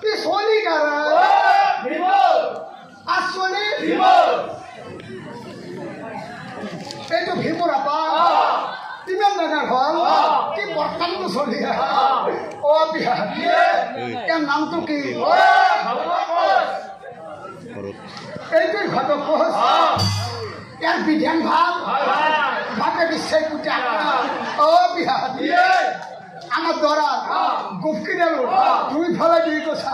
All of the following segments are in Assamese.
কি সোনি কাৰা আসলে এই তো ভীমৰ আপা তিমান ডাঙৰ হল কি বৰ্তমান চলি ও বিহা এর নামটো কি এইটোই ঘটক কোচ এর বিধান ভাল ভাবে বিশ্বাস পূজা ও বিহা আমার দরা গুফকি দিল দুই ফলে দুই কোষা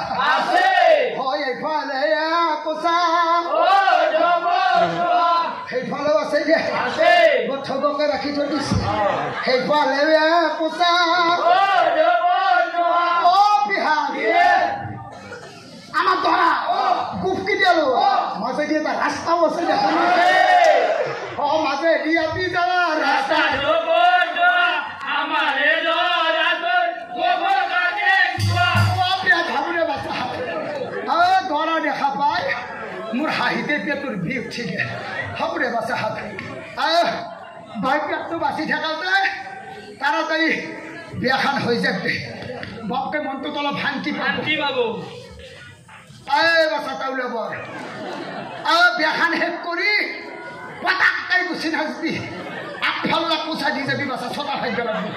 হয় এইফালে কোষা সেইফালেও আছে যে গঠককে ৰাখি থৈ দিছে সেইফালে কোষা ও বিহা আমার দরা গুফকি দিল মাঝে দিয়ে তার রাস্তাও আছে দেখা ও মাঝে দিয়া দি যাওয়া রাস্তা দেখা পাই মোর হাঁহিতে পেটৰ বিষ উঠি গে হবৰে বাচা হাত বাইক পেটটো বাচি থাকাতে তাড়াতাড়ি বিয়াখান হৈ যাক বাপকে মনটোত অলপ শান্তি পাব বাচা তাউলে বৰ বিয়াখান শেষ কৰি পটাকটাই গুচি নাযাবি আগফালে কোচা দি যাবি বাচা ছটা ভাগ্য লাগবি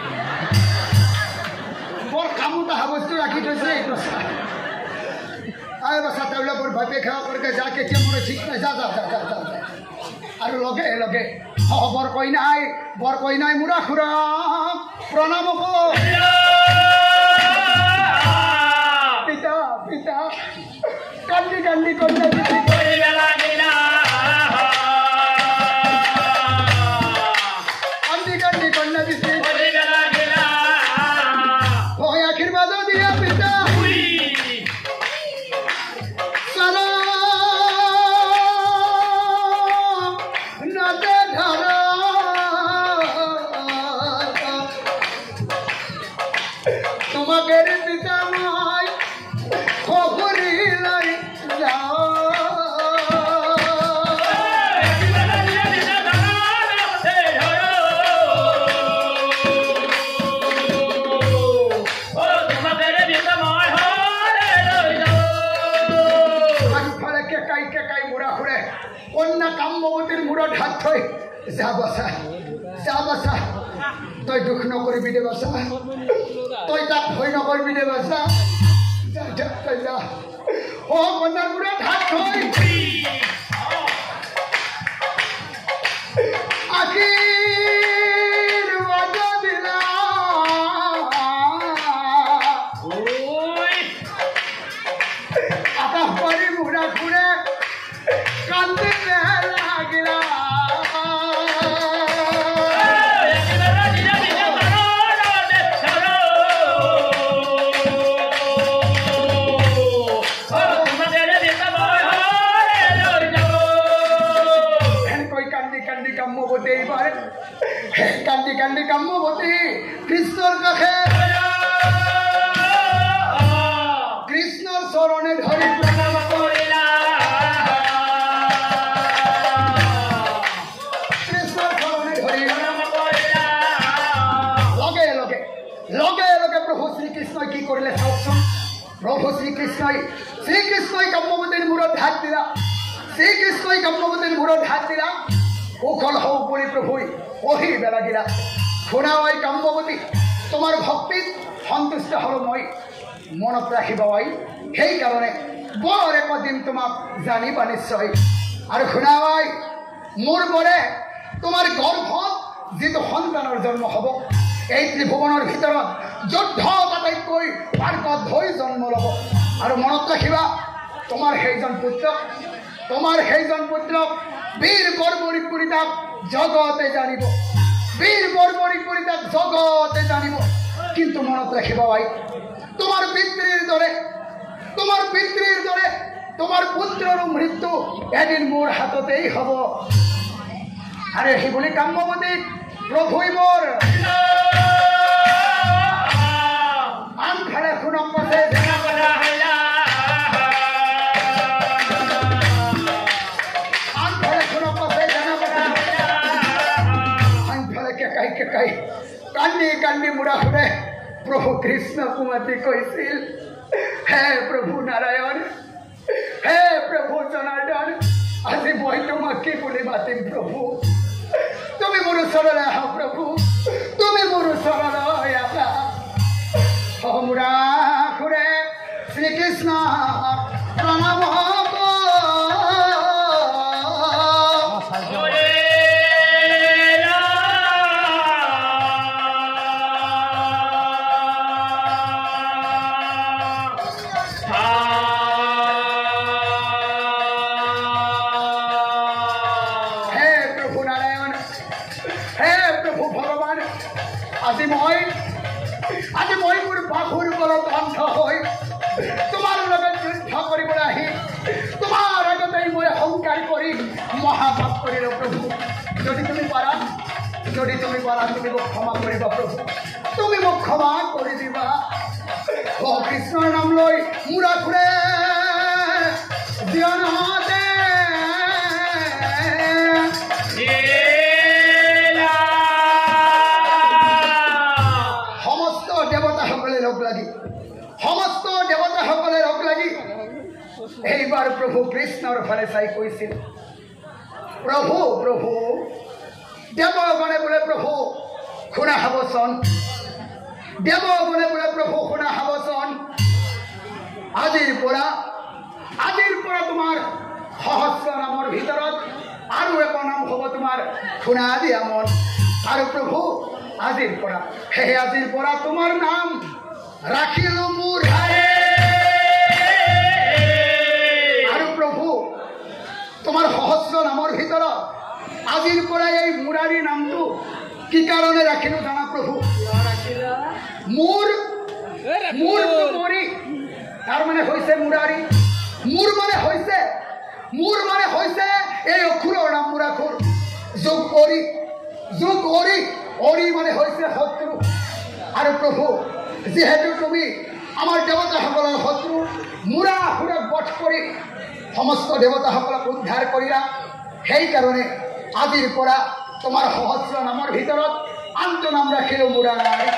বৰ কামত অহা বস্তু ৰাখি থৈছে এইটো বাচা তাউলে বৰ ভাবে খেৱা কৰকে যাকে কে মোৰ ঠিক নাই যা যা যা যা যা আৰু লগে লগে বৰ কই নাই মুৰা খুৰা প্ৰণাম পিতা পিতা কান্দি কান্দি কন্যা কান্দি কান্দি কন্যা দিছে হয় আশীৰ্বাদ দিয়া পিতা তই দুখ নকৰিবি দে বাচা তই তাক ভয় নকৰিবি দে বাচা ও কন্যাৰ মূৰত হাত থৈ আশীৰ্বাদ দিলা আকাশ পাৰি মুৰা ঘূৰে কান্দিলে লাগিলা কান্দি কান্দি কাম্যবতী কৃষ্ণৰ কাষে কৃষ্ণৰ চৰণে ধৰি প্ৰণাম কৰিলা কৃষ্ণৰ চৰণে ধৰি প্ৰণাম কৰিলা লগে লগে লগে লগে প্ৰভু শ্ৰীকৃষ্ণই কি কৰিলে চাওকচোন প্ৰভু শ্ৰীকৃষ্ণই কাম্যবতীৰ মূৰত হাত দিলা শ্ৰীকৃষ্ণই কাম্যবতীৰ মূৰত হাত দিলা উখল হও বুলি প্ৰভুই কহিব লাগিলা শুনাৱাই কাম্যবতী তোমাৰ ভক্তিত সন্তুষ্ট হলো মই মনত ৰাখিবা আই সেইকাৰণে বৰ একদিন তোমাক জানিবা নিশ্চয় আৰু শুনাৱাই মোৰ বৰে তোমাৰ গৰ্ভত যিটো সন্তানৰ জন্ম হ'ব এই ত্ৰিভুৱনৰ ভিতৰত যুদ্ধ আটাইতকৈ পাৰ্কত হৈ জন্ম ল'ব আৰু মনত ৰাখিবা তোমাৰ সেইজন পুত্ৰক বীৰ বৰ্বৰিক কৰি তাক জগতে জানিব বীৰ বৰ্বৰিক কৰি তাক জগতে জানিব কিন্তু মনত ৰাখিবা ভাই তোমাৰ পিতৃৰ দৰে তোমাৰ পুত্ৰৰ মৃত্যু এদিন মোৰ হাততেই হ'ব আৰু সেই বুলি কাম্যবতীক প্ৰভুই মোৰ আনফালে শুনক পথে কান্দি কান্দি মুৰা ঘূৰে প্ৰভু কৃষ্ণক মাতি কৈছিল, হে প্ৰভু নাৰায়ণ, হে প্ৰভু জনাৰ্দন, আজি মই তোমাক কি বুলি মাতিম প্ৰভু? তুমি মোৰ ওচৰলৈ আহা প্ৰভু, তুমি মোৰ ওচৰলৈ আহা। মুৰা খুৰে শ্ৰীকৃষ্ণ প্ৰণাম হ'ব। আজি মই মোৰ বাহুৰ বলত অন্ধ হৈ তোমাৰ লগত যুদ্ধ কৰিবলৈ আহি তোমাৰ আগতেই মই অহংকাৰ কৰি মহাপাপ কৰিলো প্ৰভু। যদি তুমি পাৰা তুমি মোক ক্ষমা কৰিবা প্ৰভু, তুমি মোক ক্ষমা কৰি দিবা। অ কৃষ্ণৰ নাম লৈ মূৰা ঘূৰে জীৱনতে সমস্ত দেৱতাসকলে লগ লাগি এইবাৰ প্ৰভু কৃষ্ণৰ ফালে চাই কৈছিল, প্ৰভু প্ৰভু দেৱগণে বোলে প্ৰভু শুনা হবচোন, দেৱগণে বোলে প্ৰভু শুনা হবচোন, আজিৰ পৰা তোমাৰ সহস্ৰ নামৰ ভিতৰত আৰু এটা নাম হ'ব তোমাৰ শুনা দিয়া মন। আৰু প্ৰভু আজিৰ পৰা তোমাৰ নাম ৰাখিলো মোৰ হাৰে। আৰু প্ৰভু তোমাৰ সহস্ৰ নামৰ ভিতৰত আজিৰ পৰা এই মুৰাৰী নামটো কি কাৰণে ৰাখিলো জানা প্ৰভু? মোৰ তাৰ মানে হৈছে মুৰাৰী, মোৰ মানে হৈছে এই অসুৰৰ নাম মুৰাখুৰ। যোগ অৰি মানে হৈছে শত্ৰু। আৰু প্ৰভু যিহেতু তুমি আমাৰ দেৱতাসকলৰ শত্ৰু, মুৰাসুৰক বধ কৰি সমস্ত দেৱতাসকলক উদ্ধাৰ কৰিলা, সেইকাৰণে আজিৰ পৰা তোমাৰ সহস্ৰ নামৰ ভিতৰত আনটো নাম ৰাখিলো মুৰাৰী।